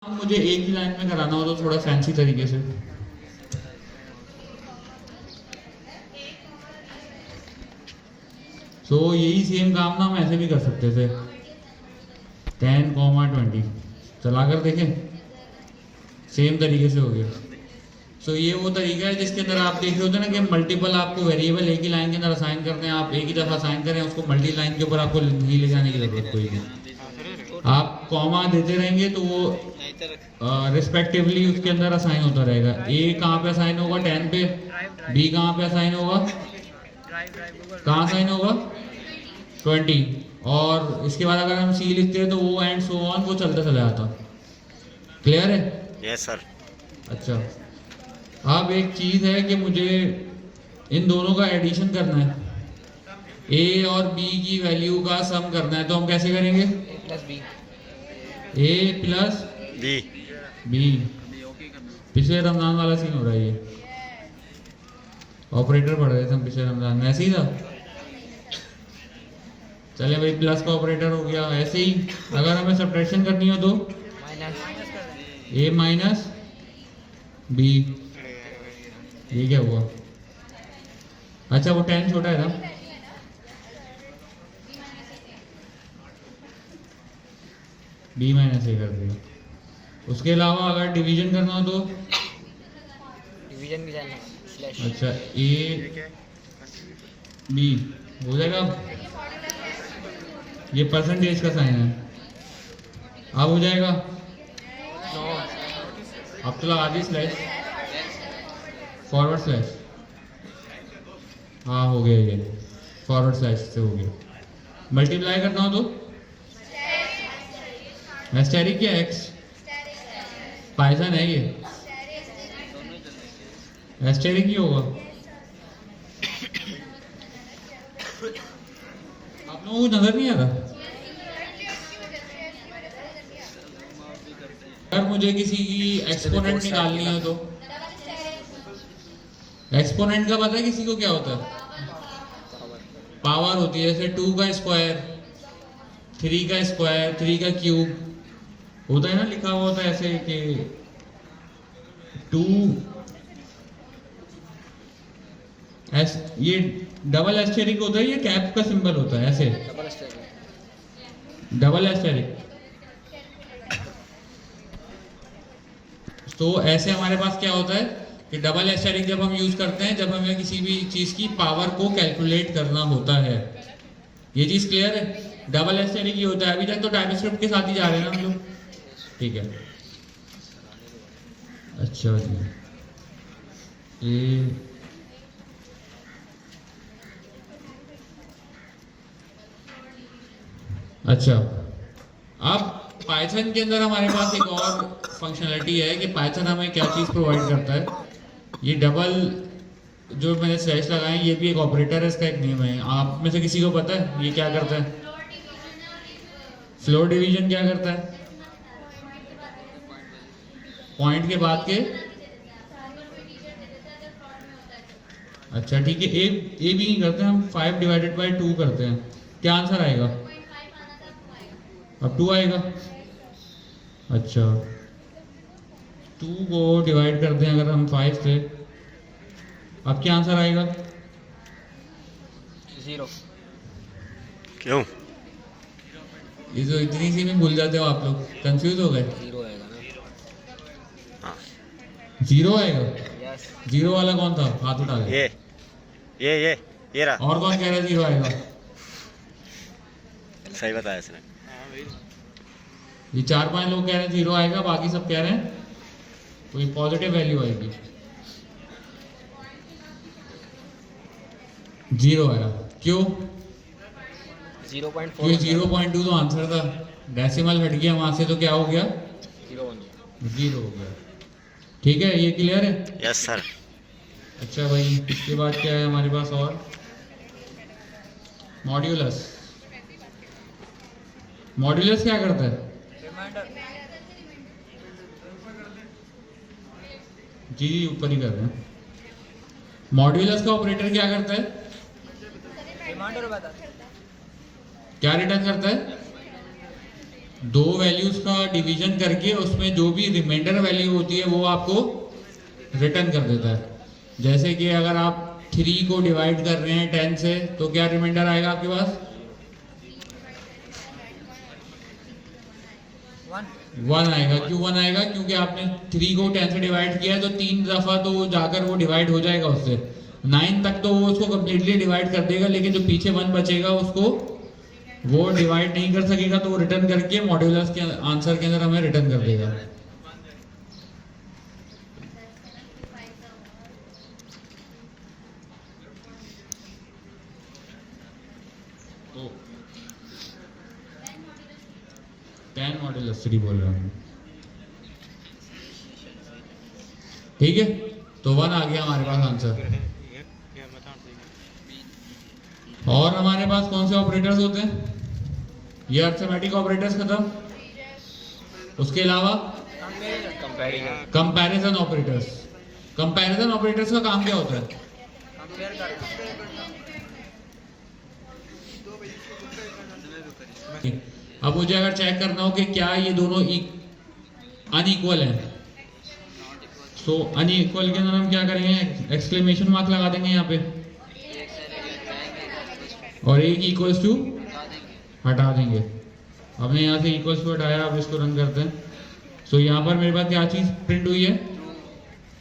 मुझे एक ही लाइन में कराना हो तो थोड़ा फैंसी तरीके से। यही सेम काम ना हम ऐसे भी कर सकते थे। 10, 20 चला कर देखें, सेम तरीके से हो गया। ये वो तरीका है जिसके अंदर आप देख रहे होते हैं ना कि मल्टीपल आपको वेरिएबल एक ही लाइन के अंदर असाइन करते हैं। आप एक ही दफ़ा असाइन करें उसको, मल्टी लाइन के ऊपर आपको नहीं ले जाने की जरूरत कोई नहीं। आप कॉमा देते रहेंगे तो वो रिस्पेक्टिवली उसके अंदर असाइन होता रहेगा। ए कहाँ पे असाइन होगा 10 पे, बी कहाँ पे असाइन होगा, कहाँ असाइन होगा 20, और इसके बाद अगर हम सी लिखते हैं तो वो एंड सो ऑन वो चलता चला जाता। क्लियर है? Yes sir. अच्छा, अब एक चीज है कि मुझे इन दोनों का एडिशन करना है, ए और बी की वैल्यू का सम करना है। तो हम कैसे करेंगे? ए प्लस बी। पिछले रमजान वाला सीन हो रहा है, ये ऑपरेटर पढ़ रहे थे हम पिछले रमजान में, ऐसे ही था। चले भाई, प्लस का ऑपरेटर हो गया। ऐसे ही अगर हमें सब्ट्रैक्शन करनी हो तो ए माइनस बी। ये क्या हुआ? अच्छा, वो 10 छोटा है ना, बी माइनस ए कर दिया। उसके अलावा अगर डिवीजन करना हो तो डिवीजन भी जाना स्लैश। अच्छा, ए बी हो जाएगा। ये परसेंटेज का साइन है, अब हो जाएगा। अब तो लगा दी स्लैश, फॉरवर्ड स्लैश। हाँ हो गया, ये फॉरवर्ड स्लैश से हो गया। मल्टीप्लाई करना हो तो एस्टेरिक क्या एक्स, पाइथन है ये, एस्टेरिक ही होगा। आप लोगों को नजर नहीं आ रहा? अगर मुझे किसी की एक्सपोनेंट निकालनी हो तो एक्सपोनेंट का पता है किसी को क्या होता है? पावर होती है। जैसे 2 का स्क्वायर, 3 का स्क्वायर, 3 का क्यूब होता है ना, लिखा हुआ होता है ऐसे कि 2 ये डबल एस्टेरिक होता है, ये कैप का सिंबल होता है ऐसे, डबल एस्टेरिक। तो ऐसे हमारे पास क्या होता है कि डबल एस्टेरिक जब हम यूज करते हैं जब हमें किसी भी चीज की पावर को कैलकुलेट करना होता है। ये चीज क्लियर है? डबल एस्टेरिक ही होता है। अभी तक तो टाइपस्क्रिप्ट के साथ ही जा रहे हैं ना हम लोग, ठीक है। अच्छा जी, ये अच्छा, अब पाइथन के अंदर हमारे पास एक और फंक्शनलिटी है कि पाइथन हमें क्या चीज़ प्रोवाइड करता है। ये डबल जो मैंने स्लैश लगाए हैं, ये भी एक ऑपरेटर है, इसका एक नेम है। आप में से किसी को पता है ये क्या करता है? फ्लोर डिवीजन क्या करता है? पॉइंट के बाद के, अच्छा ठीक है, ए भी नहीं करते हम, 5/2 करते हैं। क्या आंसर आएगा? अब 2 आएगा। अच्छा, 2 को डिवाइड करते हैं अगर हम 5 से, अब क्या आंसर आएगा? 0। क्यों? ये जो इतनी सी में भूल जाते हो आप लोग, कंफ्यूज हो गए। 0 आएगा ना। हाँ। 0 आएगा? यस। 0 वाला कौन था? हाथ उठा दे। ये रहा। और कौन कह रहा है 0 आएगा? सही बताया इसने। ये 4-5 लोग कह रहे हैं 0 आएगा, बाकी सब कह रहे हैं कोई पॉजिटिव वैल्यू आएगी। 0 आया, क्यों? 0.4 क्योंकि 0.2 तो आंसर था, डेसिमल हट गया वहां से तो क्या हो गया? 0 बन गया। 0 हो गया। ठीक है, ये क्लियर है? Yes sir. अच्छा भाई, इसके बाद क्या है हमारे पास और? मॉड्यूलस। मॉड्यूलस क्या करता है? जी ऊपर ही कर रहे हैं। मॉड्यूलस का ऑपरेटर क्या करता है? रिमाइंडर बता। क्या रिटर्न करता है? दो वैल्यूज का डिवीजन करके उसमें जो भी रिमाइंडर वैल्यू होती है वो आपको रिटर्न कर देता है। जैसे कि अगर आप 3 को डिवाइड कर रहे हैं 10 से, तो क्या रिमाइंडर आएगा आपके पास? 1 आएगा। क्यों 1 आएगा? क्योंकि आपने 3 को 10 से डिवाइड किया है, तो 3 दफा तो वो जाकर वो डिवाइड हो जाएगा उससे। 9 तक तो वो उसको कम्प्लीटली डिवाइड कर देगा, लेकिन जो पीछे 1 बचेगा उसको वो डिवाइड नहीं कर सकेगा, तो वो रिटर्न करके मॉड्यूलस के आंसर के अंदर हमें रिटर्न कर देगा। तो 10 मॉड्यूलस 3 बोल रहा हूँ, ठीक है। तो 1 आ गया हमारे पास आंसर। और हमारे पास कौन से ऑपरेटर्स होते हैं? ये अर्थमेटिक ऑपरेटर्स खत्म। उसके अलावा कंपैरिजन ऑपरेटर्स। कंपैरिजन ऑपरेटर्स का काम क्या होता है? अब मुझे अगर चेक करना हो कि क्या ये दोनों अनइक्वल है, सो अनइक्वल के अंदर हम क्या करेंगे? एक्सक्लेमेशन मार्क लगा देंगे यहाँ पे, और एक इक्वल्स टू हटा देंगे। हमने यहाँ से इक्वल्स टू हटाया, अब इसको रन करते हैं। सो यहाँ पर मेरे पास क्या चीज प्रिंट हुई है?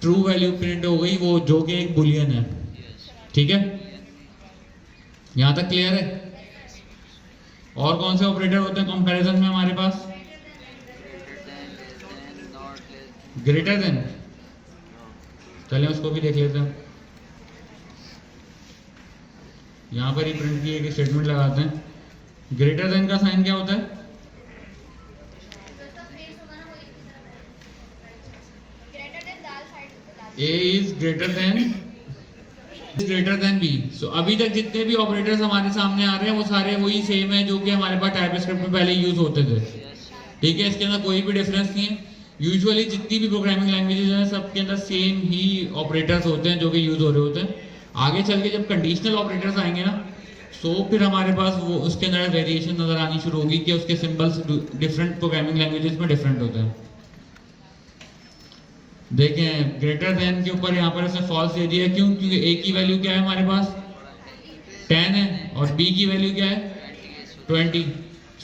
ट्रू वैल्यू प्रिंट हो गई, वो जो कि एक बुलियन है, ठीक है। यहाँ तक क्लियर है? और कौन से ऑपरेटर होते हैं कंपैरिजन में हमारे पास? Greater than. चलिए उसको भी देख लेते हैं। यहाँ पर ही प्रिंट की एक स्टेटमेंट लगाते हैं। ग्रेटर देन का साइन क्या होता है? A is greater than B। सो अभी तक जितने भी ऑपरेटर्स हमारे सामने आ रहे हैं वो सारे वही सेम है जो कि हमारे पास टाइपस्क्रिप्ट में पहले यूज होते थे, ठीक है। इसके अंदर कोई भी डिफरेंस नहीं है। यूजुअली जितनी भी प्रोग्रामिंग लैंग्वेजेस हैं सबके अंदर सेम ही ऑपरेटर्स होते हैं जो कि यूज हो रहे होते हैं। आगे चल के जब कंडीशनल ऑपरेटर्स आएंगे ना, सो फिर हमारे पास वो उसके अंदर वेरिएशन नजर आनी शुरू होगी कि उसके सिंबल्स डिफरेंट प्रोग्रामिंग लैंग्वेजेस में डिफरेंट होते हैं। देखें ग्रेटर देन के ऊपर यहाँ पर इसने फॉल्स दे दिया। क्यों? क्योंकि a की वैल्यू क्या है हमारे पास? 10 है, और b की वैल्यू क्या है? 20।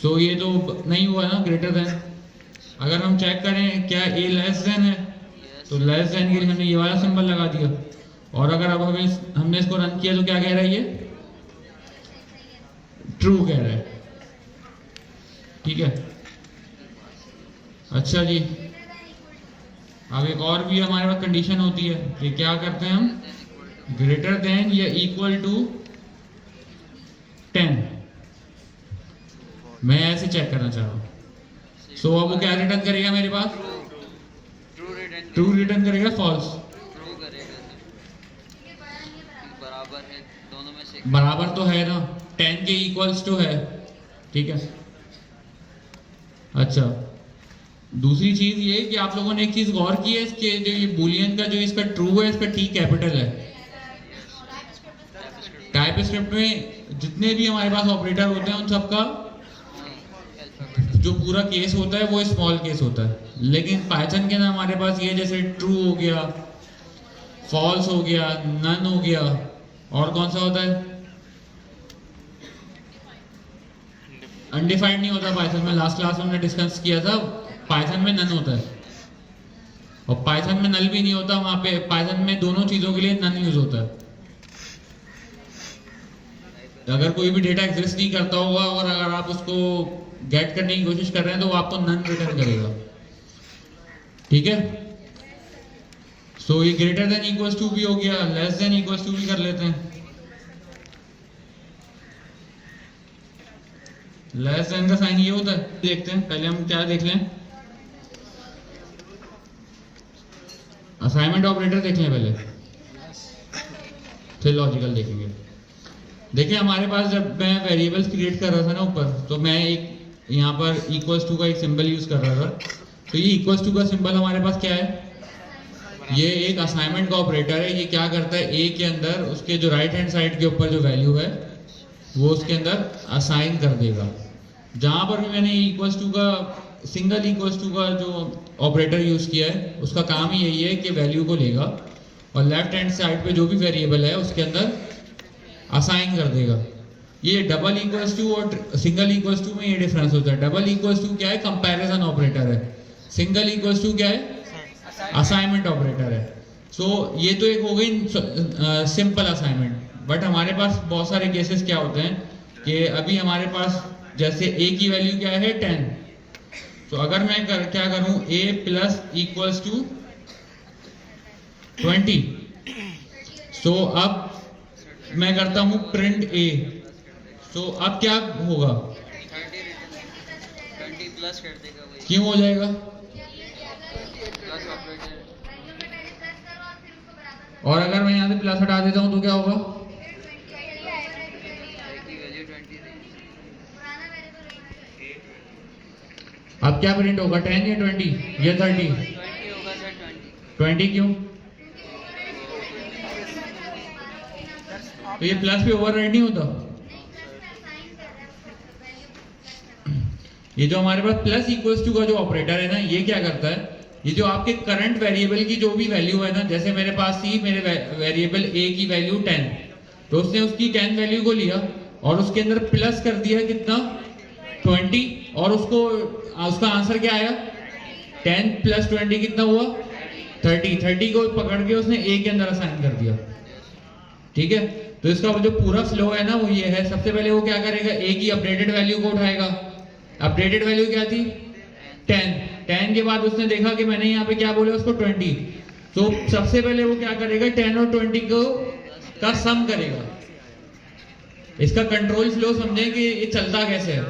सो ये तो नहीं हुआ ना ग्रेटर देन। अगर हम चेक करें क्या a लेस देन है, तो लेस देन के लिए हमने ये वाला सिंबल लगा दिया। और अगर अब हमने इसको रन किया तो क्या कह रहा है? ये ट्रू कह रहा है, ठीक है। अच्छा जी, अब एक और भी हमारे पास कंडीशन होती है कि क्या करते हैं हम? ग्रेटर देन या इक्वल टू 10। मैं ऐसे चेक करना चाह रहा हूं। सो अब वो क्या रिटर्न करेगा मेरे पास? ट्रू रिटर्न करेगा, फॉल्स बराबर तो है ना, 10 के इक्वल्स टू है, ठीक है। अच्छा, दूसरी चीज ये कि आप लोगों ने एक चीज गौर की है, इसके जो ये बुलियन का जो इसका ट्रू है इसका टी कैपिटल है। टाइपस्क्रिप्ट में जितने भी हमारे पास ऑपरेटर होते हैं उन सबका जो पूरा केस होता है वो स्मॉल केस होता है, लेकिन पाइथन के अंदर हमारे पास ये जैसे ट्रू हो गया, फॉल्स हो गया, नन हो गया, और कौन सा होता है? अनडिफाइंड नहीं होता पाइथन में। लास्ट क्लास में हमने डिस्कस किया था, पाइथन में नन होता है, और पाइथन में नल भी नहीं होता। वहां पे पाइथन में दोनों चीजों के लिए नन यूज होता है। अगर कोई भी डेटा एग्जिस्ट नहीं करता होगा और अगर आप उसको गेट करने की कोशिश कर रहे हैं तो वो आपको नन रिटर्न करेगा, ठीक है। सो ये ग्रेटर देन इक्वल्स टू भी हो गया, लेस देन इक्वल्स टू भी कर लेते हैं। लेस देन का साइन ये होता है, देखते हैं। पहले हम क्या देख लें, असाइनमेंट ऑपरेटर देख लें पहले, फिर लॉजिकल देखेंगे। देखिए हमारे पास जब मैं वेरिएबल्स क्रिएट कर रहा था ना ऊपर, तो मैं एक यहाँ पर इक्वल्स टू का एक सिंबल यूज कर रहा था। तो ये इक्वल्स टू का सिंबल हमारे पास क्या है? ये एक असाइनमेंट का ऑपरेटर है। ये क्या करता है? ए के अंदर उसके जो राइट हैंड साइड के ऊपर जो वैल्यू है वो उसके अंदर असाइन कर देगा, जहां पर भी मैंने इक्वल्स टू का सिंगल इक्वल्स टू का जो ऑपरेटर यूज किया है उसका काम ही यही है कि वैल्यू को लेगा और लेफ्ट हैंड साइड पे जो भी वेरिएबल है उसके अंदर असाइन कर देगा। ये डबल इक्वल्स टू और सिंगल इक्वल्स टू में ये डिफरेंस होता है। डबल इक्वल्स टू क्या है? कंपैरिजन ऑपरेटर है। सिंगल इक्वल्स टू क्या है? असाइनमेंट ऑपरेटर है। सो ये तो एक हो गई सिंपल असाइनमेंट। बट हमारे पास बहुत सारे केसेस क्या होते हैं कि अभी हमारे पास जैसे a की वैल्यू क्या है? 10। तो अगर मैं क्या करूं a प्लस इक्वल्स टू 20। सो अब मैं करता हूं प्रिंट a। सो अब क्या होगा? 20 प्लस कर देगा वही क्यों हो जाएगा? प्लस ऑपरेटर और अगर मैं यहाँ से प्लस हटा देता हूं तो क्या होगा? की वैल्यू 20 रहेगी। अब क्या प्रिंट होगा? 10 या 20 या 30? 20 होगा सर 20 20 क्यों? तो ये प्लस भी ओवरराइड नहीं होता? ये जो हमारे पास प्लस इक्वल्स टू का जो ऑपरेटर है ना, ये क्या करता है? ये जो आपके करंट वेरिएबल की जो भी वैल्यू है ना, जैसे मेरे पास थी मेरे वेरिएबल a की वैल्यू 10, तो उसने उसकी 10 वैल्यू को लिया और उसके अंदर प्लस कर दिया कितना? 20। और उसको उसका आंसर क्या आया? 10 प्लस 20 कितना हुआ? 30। 30 को पकड़ के उसने a के अंदर असाइन कर दिया। ठीक है, तो इसका जो पूरा फ्लो है ना वो ये है। सबसे पहले वो क्या करेगा? a की अपडेटेड वैल्यू को उठाएगा। अपडेटेड वैल्यू क्या थी? 10 के बाद उसने देखा कि मैंने यहाँ पे क्या बोला उसको 20। तो सबसे पहले वो क्या करेगा? 10 और 20 को का सम करेगा। इसका कंट्रोल फ्लो समझें कि ये चलता कैसे है।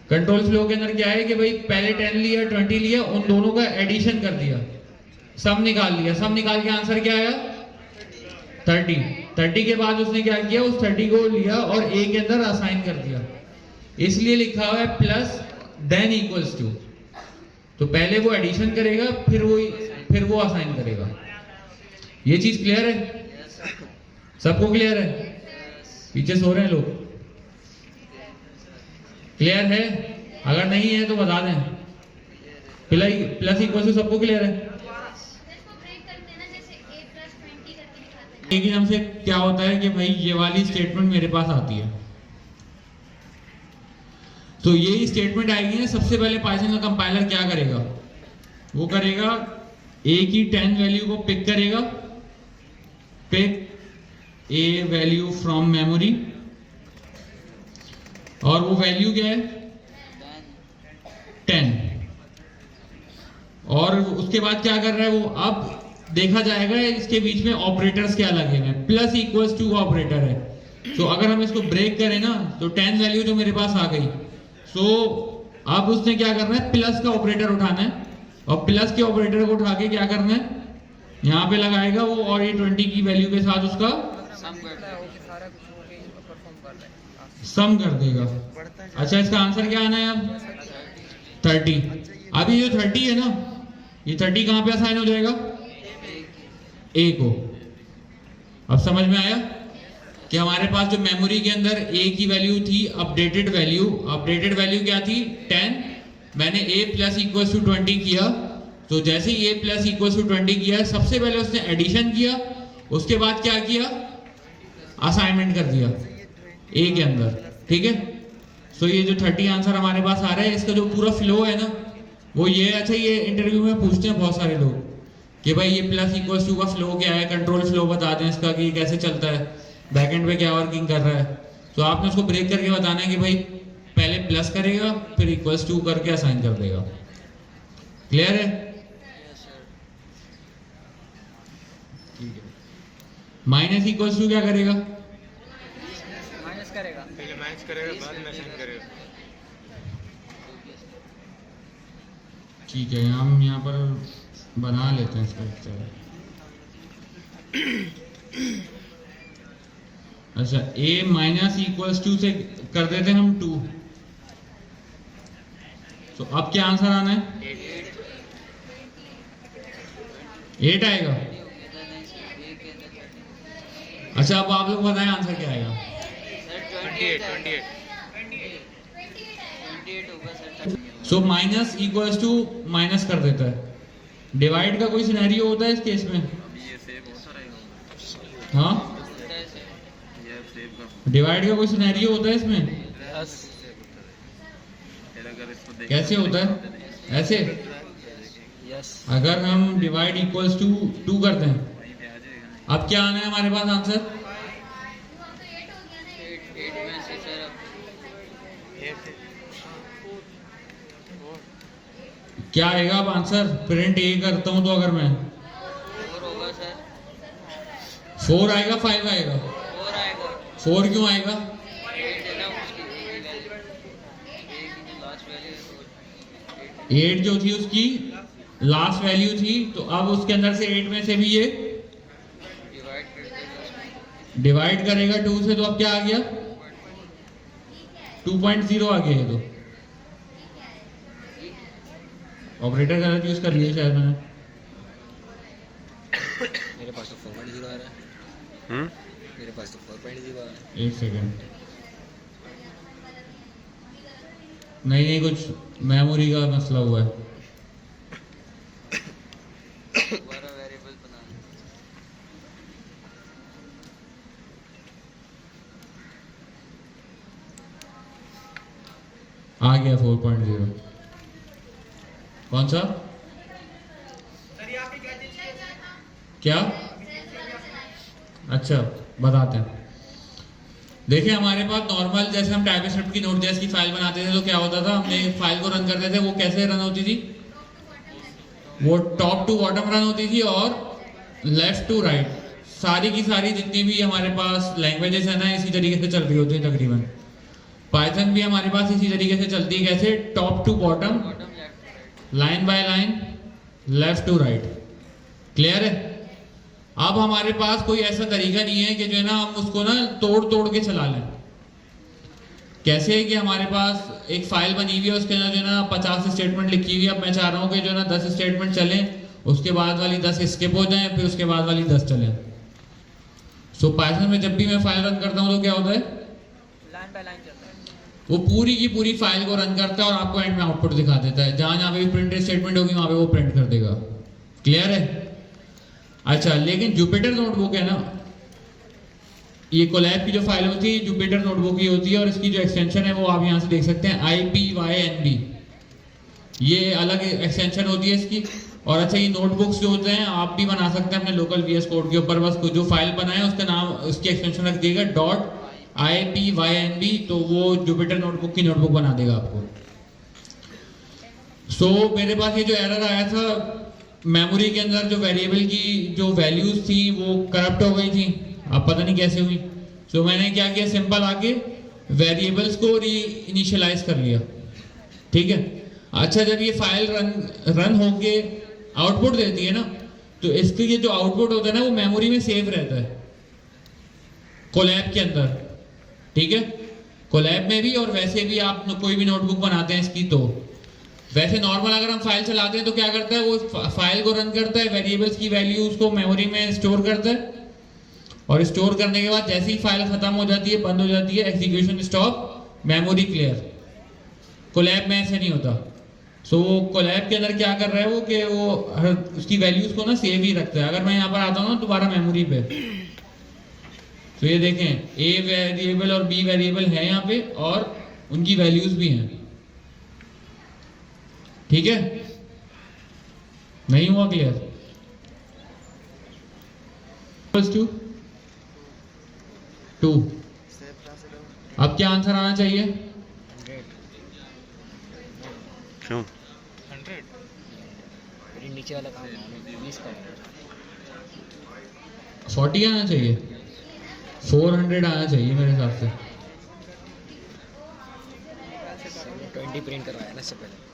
कंट्रोल फ्लो के अंदर क्या है कि भाई पहले 10 लिया 20 लिया, उन दोनों का एडिशन कर दिया, सम निकाल लिया। सम निकाल के आंसर क्या आया? 30। 30 के बाद उसने क्या किया? उस 30 को लिया और a के अंदर असाइन कर दिया। इसलिए लिखा हुआ है प्लस देन इक्वल्स टू। तो पहले वो एडिशन करेगा फिर वो असाइन करेगा। ये चीज क्लियर है? सबको क्लियर है? पीछे सो रहे हैं लोग? क्लियर है? अगर नहीं है तो बता दें। प्लस इक्वल टू सबको क्लियर है? लेकिन हमसे क्या होता है कि भाई ये वाली स्टेटमेंट मेरे पास आती है, तो ये स्टेटमेंट आएगी ना, सबसे पहले पाइथन का कंपाइलर क्या करेगा? वो करेगा a की 10 वैल्यू को पिक करेगा, pick a value from memory, और वो वैल्यू क्या है? 10। और उसके बाद क्या कर रहा है वो? अब देखा जाएगा इसके बीच में ऑपरेटर्स क्या लगे हुए हैं। प्लस इक्वल्स टू ऑपरेटर है। तो अगर हम इसको ब्रेक करें ना तो 10 वैल्यू जो मेरे पास आ गई, सो अब उसने क्या करना है? प्लस का ऑपरेटर उठाना है और प्लस के ऑपरेटर को उठा के क्या करना है? यहाँ पे लगाएगा वो और ये 20 की वैल्यू के साथ उसका सम कर देगा। अच्छा, इसका आंसर क्या आना है अब? 30। अब ये जो 30 है ना, ये 30 कहाँ पे असाइन हो जाएगा? a को। अब समझ में आया कि हमारे पास जो मेमोरी के अंदर a की वैल्यू थी अपडेटेड वैल्यू क्या थी? 10। मैंने a प्लस इक्वल टू 20 किया, तो जैसे ही a प्लस इक्वल टू 20 किया, सबसे पहले उसने एडिशन किया, उसके बाद क्या किया? असाइनमेंट कर दिया a के अंदर। ठीक है, सो ये जो 30 आंसर हमारे पास आ रहा है, इसका जो पूरा फ्लो है ना वो ये। अच्छा, ये इंटरव्यू में पूछते हैं बहुत सारे लोग कि भाई ये प्लस इक्वल टू का फ्लो क्या है, कंट्रोल फ्लो बता दें इसका कि कैसे चलता है, बैकएंड पे क्या वर्किंग कर रहा है। तो आपने उसको ब्रेक करके बताना है कि भाई पहले प्लस करेगा फिर इक्वल्स टू करके असाइन कर देगा। क्लियर है? ठीक है। माइनस इक्वल्स टू क्या करेगा? माइनस करेगा, पहले माइनस करेगा बाद में असाइन करेगा। ठीक है, हम यहाँ पर बना लेते हैं इसका लेक्चर। अच्छा, a माइनस इक्वल्स टू से कर देते हैं हम 2। तो अब क्या आंसर आना है? 8 आएगा। अच्छा, अब आप लोग बताएं आंसर क्या आएगा? 28 so minus equals to minus कर देता है। डिवाइड का कोई सिनेरियो होता है इस केस में? हाँ, डिवाइड का कोई सिनेरियो होता है इसमें? कैसे होता है? ऐसे अगर हम डिवाइड इक्वल्स टू 2 करते हैं, अब क्या आना है हमारे पास आंसर? 8 में से सर क्या आएगा अब आंसर? प्रिंट ए करता हूं तो अगर मैं 4 होगा सर। 4 आएगा 5 आएगा? 4 आएगा। 4 क्यों आएगा? 8 है ना उसकी लास्ट वैल्यू 8 जो थी उसकी लास्ट वैल्यू थी, तो अब उसके अंदर से 8 में से भी ये डिवाइड कर देगा। डिवाइड करेगा 2 से, तो अब क्या आ गया? 2.0 आ गया। ये तो ऑपरेटर गलत यूज कर लिया शायद मैंने। मेरे पास तो 4.0 आ रहा है। हम्म मेरे पास तो 4.0 आ रहा है। एक सेकंड, नहीं कुछ मेमोरी का मसला हुआ है। दोबारा वेरिएबल बनाना। आ गया 4.0। कौन सा? क्या? अच्छा बताते हैं। देखिए हमारे पास नॉर्मल जैसे हम टाइपस्क्रिप्ट की नोट.जेएस की फाइल बनाते थे तो क्या होता था, हमने फाइल को रन करते थे, वो कैसे रन होती थी? वो टॉप टू बॉटम रन होती थी और लेफ्ट टू राइट। सारी की सारी जितनी भी हमारे पास लैंग्वेजेस है ना, इसी तरीके से चल रही होती है तकरीबन। पाइथन भी हमारे पास इसी तरीके से चलती है। कैसे? Top to bottom, bottom left right. Line by line, left to right. Clear है? अब हमारे पास कोई ऐसा तरीका नहीं है कि जो है ना हम उसको ना तोड़ तोड़ के चला लें। कैसे है कि हमारे पास एक फाइल बनी हुई है, उसके अंदर जो है ना 50 स्टेटमेंट लिखी हुई है। अब मैं चाह रहा हूँ कि जो है ना 10 स्टेटमेंट चलें, उसके बाद वाली 10 स्किप हो जाएं, फिर उसके बाद वाली 10 चलें। सो पाइथन में जब भी मैं फाइल रन करता हूँ तो क्या होता है? लाइन बाय लाइन चलता है। वो पूरी की पूरी फाइल को रन करता है और आपको एंड में आउटपुट दिखा देता है। जहां जहां पे भी प्रिंटेड स्टेटमेंट होगी वहां पे वो प्रिंट कर देगा। क्लियर है? अच्छा, लेकिन जुपिटर नोटबुक है ना, ये कोलैब की जो फाइल होती है जुपिटर नोटबुक की होती है, और इसकी जो एक्सटेंशन है वो आप यहाँ से देख सकते हैं, IPYNB। ये अलग एक्सटेंशन होती है इसकी। और अच्छा, ये नोटबुक्स जो होते हैं आप भी बना सकते हैं अपने लोकल VS कोड के ऊपर। बस जो फाइल बनाए उसका नाम, उसकी एक्सटेंशन रख दिएगा .IPYNB, तो वो जुपिटर नोटबुक की नोटबुक बना देगा आपको। सो मेरे पास ये जो एरर आया था, मेमोरी के अंदर जो वेरिएबल की जो वैल्यूज थी वो करप्ट हो गई थी। अब पता नहीं कैसे हुई। सो मैंने क्या किया, सिंपल आके वेरिएबल्स को री इनिशियलाइज कर लिया। ठीक है? अच्छा, जब ये फाइल रन होके आउटपुट देती है ना, तो इसके ये जो आउटपुट होता है ना वो मेमोरी में सेव रहता है कोलैब के अंदर। ठीक है? कोलैब में भी और वैसे भी आप कोई भी नोटबुक बनाते हैं इसकी, तो वैसे नॉर्मल अगर हम फाइल चलाते हैं तो क्या करता है, वो फाइल को रन करता है, वेरिएबल्स की वैल्यू उसको मेमोरी में स्टोर करता है, और स्टोर करने के बाद जैसे ही फाइल खत्म हो जाती है, बंद हो जाती है, execution stop, memory clear. Colab में ऐसे नहीं होता। सो कोलैब के अंदर क्या कर रहा है वो, कि वो उसकी वैल्यूज को ना सेव ही रखता है। अगर मैं यहाँ पर आता हूँ ना दोबारा मेमोरी पे, तो ये देखें A वेरिएबल और B वेरिएबल है यहाँ पे, और उनकी वैल्यूज भी हैं। ठीक है? नहीं हुआ क्लियर? टू। अब क्या आंसर आना चाहिए? क्यों? 100 मेरी नीचे वाला काम है 20 का 40 आना चाहिए, 400 आना चाहिए मेरे हिसाब से। 20 प्रिंट करवाया ना इससे पहले।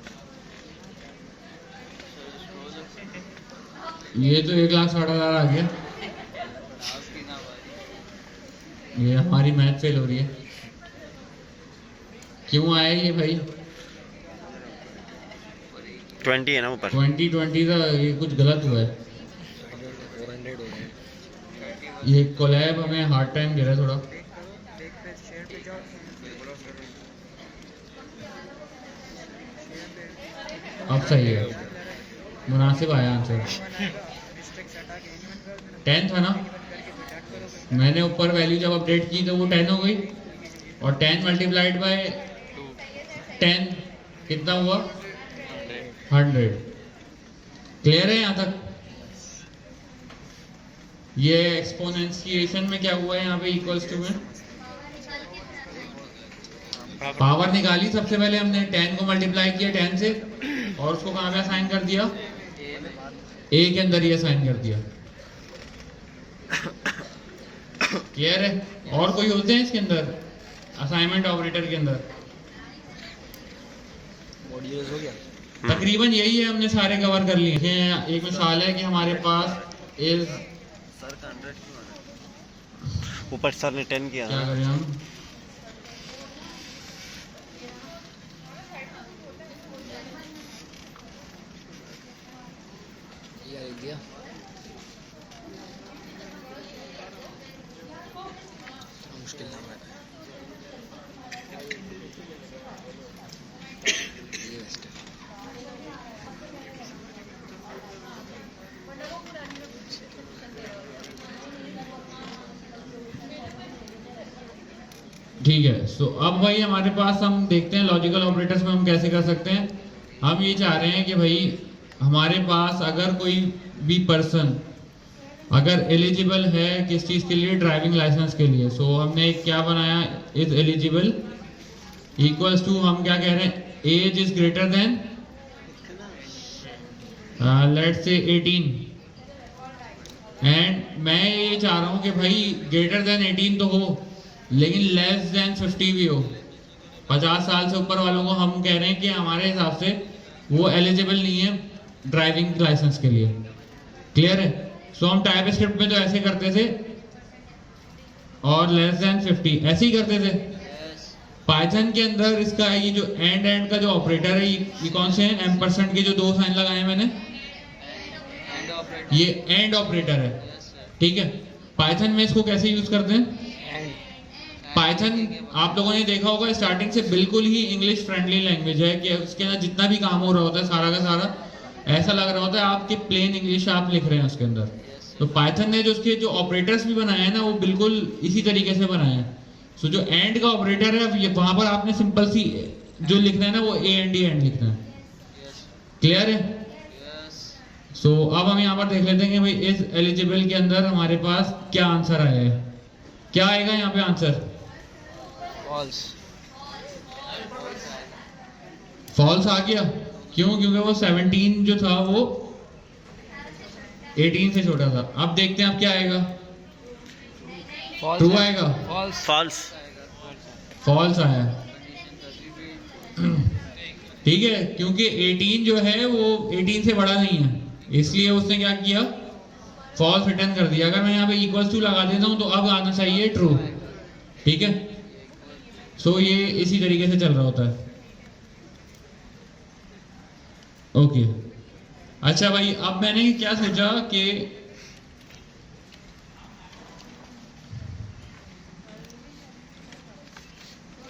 ये तो 1,60,000 आ गया। ये हमारी मैथ फेल हो रही है। क्यों आया ये भाई? 20 है ना ऊपर। 2020 का ये कुछ गलत हुआ है। 400 हो गए। ये कोलैब हमें हार्ड टाइम दे रहा है थोड़ा। अब सही है, मुनासिब आया आंसर। 10 था ना, मैंने ऊपर वैल्यू जब अपडेट की तो वो 10 हो गई, और 10 मल्टीप्लाइड बाय 10 कितना हुआ? 100। क्लियर है यहाँ तक? ये एक्सपोनेंशिएशन में क्या हुआ है यहाँ पे, इक्वल्स टू में पावर निकाली सबसे पहले हमने, 10 को मल्टीप्लाई किया 10 से, और उसको कहाँ पे असाइन कर दिया? ए के अंदर ही असाइन कर दिया। क्लियर है? और कोई होते हैं इसके अंदर असाइनमेंट ऑपरेटर के अंदर? मॉड्यूल्स हो गया। तकरीबन यही है, हमने सारे कवर कर लिए हैं। एक मिसाल है कि हमारे पास इज, सर का 100 क्यों आ रहा है? ऊपर सर ने 10 किया क्या ना। करें हम, ये आ गया। मुश्किल नाम है ये बेस्ट है। ठीक है। सो अब भाई हमारे पास हम देखते हैं लॉजिकल ऑपरेटर्स में हम कैसे कर सकते हैं। हम ये चाह रहे हैं कि भाई हमारे पास अगर कोई भी पर्सन अगर एलिजिबल है किस चीज़ के लिए, ड्राइविंग लाइसेंस के लिए, सो हमने एक क्या बनाया, इज एलिजिबल इक्वल्स टू, हम क्या कह रहे हैं, age is greater than let's say 18, and मैं ये चाह रहा हूँ कि भाई ग्रेटर देन 18 तो हो लेकिन लेस देन 50 भी हो। 50 साल से ऊपर वालों को हम कह रहे हैं कि हमारे हिसाब से वो एलिजिबल नहीं है ड्राइविंग लाइसेंस के लिए। क्लियर है? सो हम टाइप स्क्रिप्ट में तो ऐसे करते थे, और लेस देन 50 ऐसे ही करते थे। पाइथन के अंदर इसका ये जो एंड का जो ऑपरेटर है, ये कौन से हैं, एम्परसेंड के जो 2 साइन लगाए हैं मैंने, ये एंड ऑपरेटर है। ठीक है? पाइथन में इसको कैसे यूज करते हैं? पाइथन आप लोगों ने देखा होगा स्टार्टिंग से बिल्कुल ही इंग्लिश फ्रेंडली लैंग्वेज है, कि उसके अंदर जितना भी काम हो रहा होता है सारा का सारा ऐसा लग रहा होता है आपके प्लेन इंग्लिश आप लिख रहे हैं उसके अंदर। तो पाइथन ने जो उसके जो ऑपरेटर्स भी बनाए हैं ना, वो बिल्कुल इसी तरीके से बनाए हैं। सो जो एंड का ऑपरेटर है वहां पर आपने सिंपल सी जो लिखना है ना, वो AND एंड लिखना है। क्लियर है? सो अब हम यहाँ पर देख लेते हैं कि भाई इस एलिजिबल के अंदर हमारे पास क्या आंसर आया है। क्या आएगा यहाँ पे आंसर? फॉल्स। फॉल्स आ गया। क्यों? क्योंकि वो 17 जो था वो 18 से छोटा था। अब देखते हैं अब क्या आएगा। ट्रू आएगा। फॉल्स। फॉल्स। फॉल्स आया। ठीक है, क्योंकि 18 जो है वो 18 से बड़ा नहीं है, इसलिए उसने क्या किया, फॉल्स रिटर्न कर दिया। अगर मैं यहाँ पे इक्वल्स टू लगा देता हूँ तो अब आना चाहिए ट्रू। ठीक है? सो ये इसी तरीके से चल रहा होता है। ओके। अच्छा भाई, अब मैंने क्या सोचा कि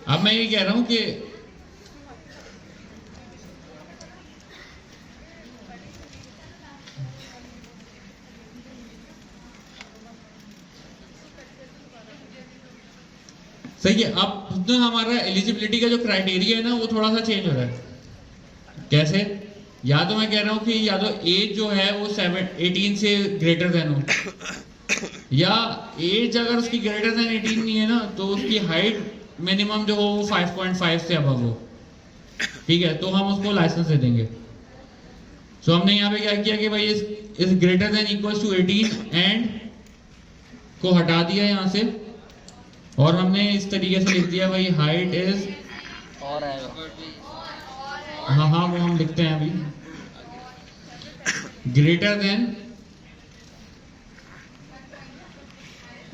अब मैं ये कह रहा हूं कि सही है, अब तो हमारा एलिजिबिलिटी का जो क्राइटेरिया है ना, वो थोड़ा सा चेंज हो रहा है। कैसे? या तो मैं कह रहा हूं कि या तो एज जो है वो 18 से ग्रेटर देन हो, या एज अगर उसकी ग्रेटर देन 18 नहीं है ना, तो उसकी हाइट मिनिमम जो हो वो 5.5 से अबव हो। ठीक है? तो हम उसको लाइसेंस दे देंगे। सो हमने यहाँ पे क्या किया कि भाई इस greater than equals to 18 and को हटा दिया यहाँ से, और हमने इस तरीके से लिख दिया भाई हाइट इज, और आएगा। हाँ वो हम लिखते हैं अभी, ग्रेटर देन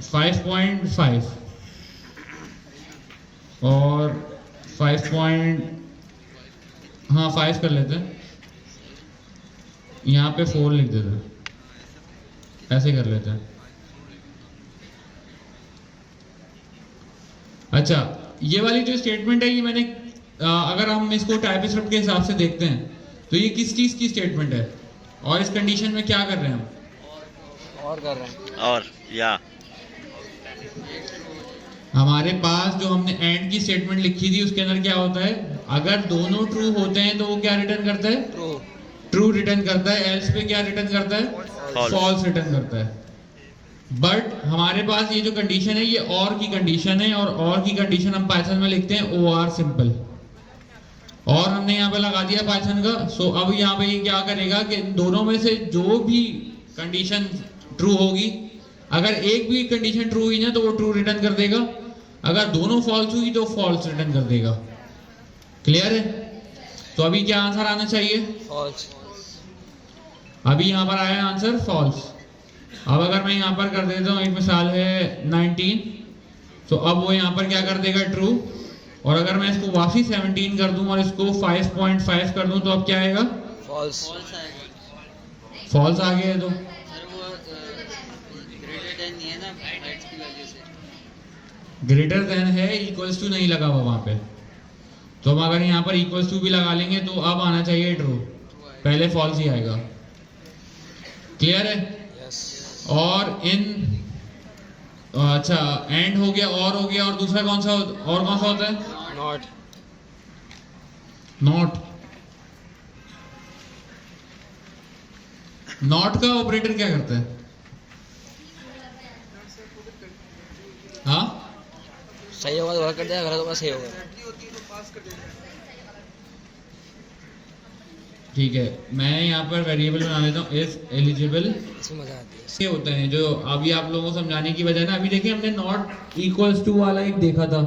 5.5 और 5 कर लेते हैं, यहाँ पे 4 लिख देते हैं, ऐसे कर लेते हैं। अच्छा, ये वाली जो स्टेटमेंट है ये मैंने अगर हम इसको टाइप स्क्रिप्ट के हिसाब से देखते हैं तो ये किस चीज की स्टेटमेंट है और इस कंडीशन में क्या कर रहे हैं हम? और कर रहे हैं। और या हमारे पास जो हमने एंड की स्टेटमेंट लिखी थी उसके अंदर क्या होता है, अगर दोनों ट्रू होते हैं तो वो क्या रिटर्न करता है? ट्रू। ट्रू रिटर्न करता है। एल्स पे क्या रिटर्न करता है? False. फॉल्स रिटर्न करता है। बट हमारे पास ये जो कंडीशन है ये और की कंडीशन है, और की कंडीशन हम पाइथन में लिखते हैं OR सिंपल, और हमने यहाँ पे लगा दिया पाइथन का। सो अब यहाँ पे ये क्या करेगा कि दोनों में से जो भी कंडीशन ट्रू होगी, अगर एक भी कंडीशन ट्रू हुई ना तो वो ट्रू रिटर्न कर देगा, अगर दोनों फॉल्स हुई तो फॉल्स रिटर्न कर देगा। क्लियर है? तो अभी क्या आंसर आना चाहिए? फॉल्स। अभी यहाँ पर आया आंसर फॉल्स। अब अगर मैं यहाँ पर कर देता हूँ, एक मिसाल है 19, तो अब वो यहाँ पर क्या कर देगा? ट्रू। और अगर मैं इसको वापसी 17 कर दूं और इसको 5.5 कर दूं तो अब क्या आएगा? फॉल्स। फॉल्स आएगा फॉल्स आ गया है। तो सर वो ग्रेटर देन नहीं है ना हाइट्स की वजह से। ग्रेटर देन है, इक्वल्स टू नहीं लगा हुआ वहां पे, तो हम अगर यहाँ पर इक्वल्स टू भी लगा लेंगे तो अब आना चाहिए ट्रू, पहले फॉल्स ही आएगा। क्लियर है? यस। और इन अच्छा एंड हो गया, और हो गया, और दूसरा कौन सा होता है? नॉट। नॉट। नॉट का ऑपरेटर क्या करता है? हाँ, सही होगा तो वर्क कर देगा, गलत होगा सही होगा। ठीक है, मैं यहाँ पर वेरिएबल बना लेता हूँ इज एलिजिबल। इसमें मजा आती है। ये होते हैं जो अभी आप लोगों को समझाने की वजह ना, अभी देखिए हमने नॉट इक्वल्स टू वाला एक देखा था,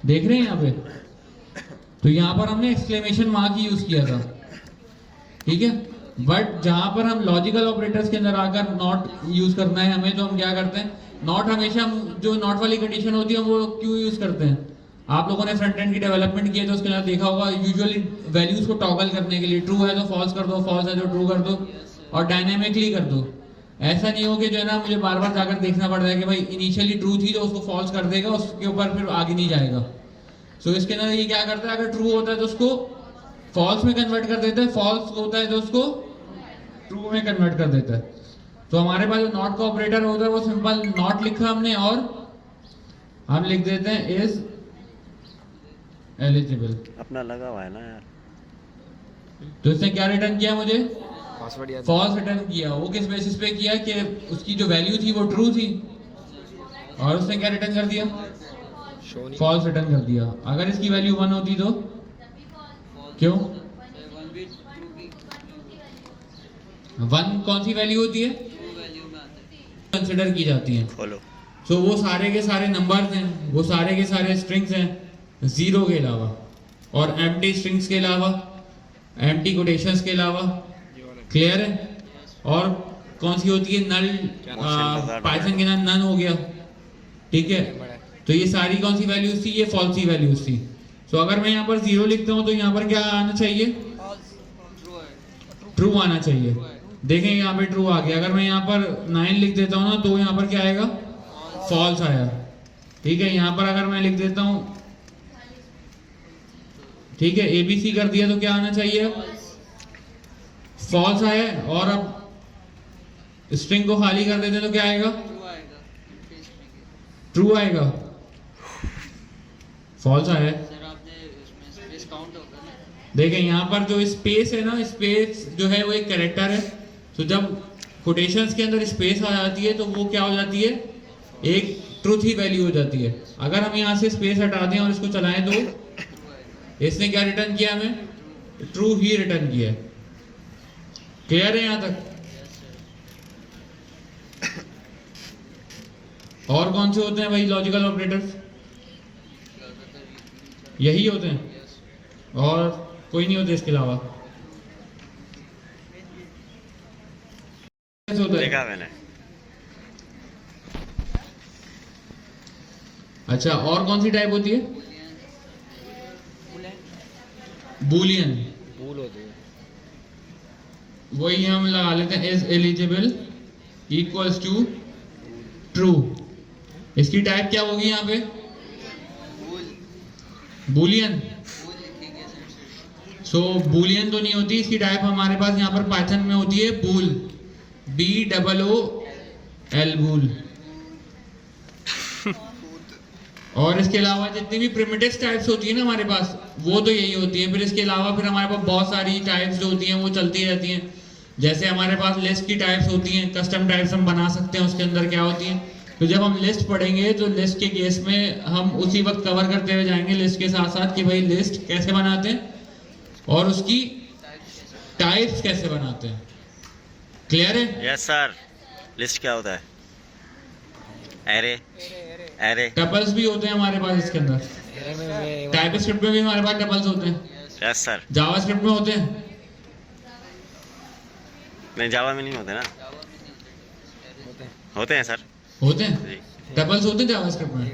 देख रहे हैं यहाँ पे? तो यहाँ पर हमने एक्सक्लेमेशन मार्क यूज किया था, ठीक है। बट जहां पर हम लॉजिकल ऑपरेटर्स के अंदर आकर नॉट यूज करना है हमें, तो हम क्या करते हैं? नॉट हमेशा हम जो नॉट वाली कंडीशन होती है वो क्यों यूज करते हैं? आप लोगों ने फ्रंट एंड की डेवलपमेंट की है तो उसके अंदर देखा होगा, यूजुअली वैल्यूज को टॉगल करने के लिए, ट्रू है तो फॉल्स कर दो, फॉल्स है तो ट्रू कर दो, और डायनेमिकली कर दो। ऐसा नहीं हो कि जो है ना मुझे बार बार जाकर देखना पड़ रहा है कि भाई इनिशियली ट्रू थी तो उसको फॉल्स कर देगा, उसके ऊपर फिर आगे नहीं जाएगा। सो इसके अंदर ये क्या करता है, अगर ट्रू होता है तो उसको फॉल्स में कन्वर्ट कर देता है, फॉल्स होता है तो उसको ट्रू में कन्वर्ट कर देता है। तो हमारे पास जो नॉट का ऑपरेटर होता है वो सिंपल नॉट लिखा हमने, और हम लिख देते हैं इज एलिजिबल। अपना लगा हुआ है ना यार। तो इसने क्या रिटर्न किया? मुझे पासवर्ड याद। फॉल्स रिटर्न किया। वो किस बेसिस पे किया कि उसकी जो वैल्यू थी वो ट्रू थी, और उसने क्या रिटर्न कर दिया? शो नहीं। फॉल्स रिटर्न कर दिया। अगर इसकी वैल्यू 1 होती तो क्यों? 1 कौन सी वैल्यू होती है? कंसिडर की जाती है। खोलो। सो वो सारे के सारे नंबर्स हैं, वो सारे के सारे स्ट्रिंग्स हैं, जीरो के अलावा, और एम्प्टी स्ट्रिंग्स के अलावा, एम्प्टी कोटेशंस के अलावा। क्लियर है? और कौन सी होती है? नल। पाइथन के नाम नन हो गया, ठीक है। तो ये सारी कौन सी वैल्यूज थी? ये फॉल्स ही वैल्यूज थी। सो अगर मैं यहाँ पर 0 लिखता हूँ तो यहाँ पर क्या आना चाहिए? ट्रू आना चाहिए। देखें यहाँ पे ट्रू आ गया। अगर मैं यहाँ पर 9 लिख देता हूँ ना तो यहाँ पर क्या आएगा? फॉल्स आया, ठीक है। यहाँ पर अगर मैं लिख देता हूँ, ठीक है, ABC कर दिया तो क्या आना चाहिए? फॉल्स आया। और अब स्ट्रिंग को खाली कर देते तो क्या आएगा? ट्रू आएगा। फॉल्स आया। सर आपने इसमें स्पेस काउंट होगा ना? देखें यहाँ पर जो स्पेस है ना, स्पेस जो है वो एक कैरेक्टर है। तो जब कोटेशंस के अंदर स्पेस आ जाती है तो वो क्या हो जाती है? एक ट्रूथ ही वैल्यू हो जाती है। अगर हम यहाँ से स्पेस हटा दें और इसको चलाएं तो इसने क्या रिटर्न किया? हमें ट्रू ही रिटर्न किया। क्लियर है यहाँ तक? और कौन से होते हैं भाई लॉजिकल ऑपरेटर्स? यही होते हैं, और कोई नहीं होते इसके अलावा। देखा मैंने। अच्छा, और कौन सी टाइप होती है? बूलियन। भूल होती है। वही हम लगा लेते हैं is eligible equals to true. इसकी टाइप क्या होगी यहाँ पे? बूलियन। सो बूलियन तो नहीं होती, इसकी टाइप हमारे पास यहाँ पर पाइथन में होती है बूल, BOOL बूल। और इसके अलावा जितनी भी प्रिमिटिव टाइप्स होती है ना हमारे पास, वो तो यही होती है। फिर इसके अलावा फिर हमारे पास बहुत सारी टाइप्स जो होती हैं वो चलती रहती हैं। जैसे हमारे पास लिस्ट की टाइप्स होती हैं, कस्टम टाइप्स हम बना सकते हैं। उसके अंदर क्या होती हैं, तो जब हम लिस्ट पढ़ेंगे तो लिस्ट के केस में हम उसी वक्त कवर करते हुए जाएंगे लिस्ट के साथ साथ कि भाई लिस्ट कैसे बनाते हैं और उसकी टाइप्स कैसे बनाते हैं। क्लियर है? Yes sir. लिस्ट क्या होता है? एरे। एरे। टपल्स भी होते हैं हमारे पास इसके अंदर। टाइपस्क्रिप्ट में भी हमारे पास टपल्स होते हैं। Yes sir. जावास्क्रिप्ट में होते हैं? नहीं, जावा में नहीं होते ना। होते हैं सर। होते हैं जी। टपल्स होते हैं जावास्क्रिप्ट में,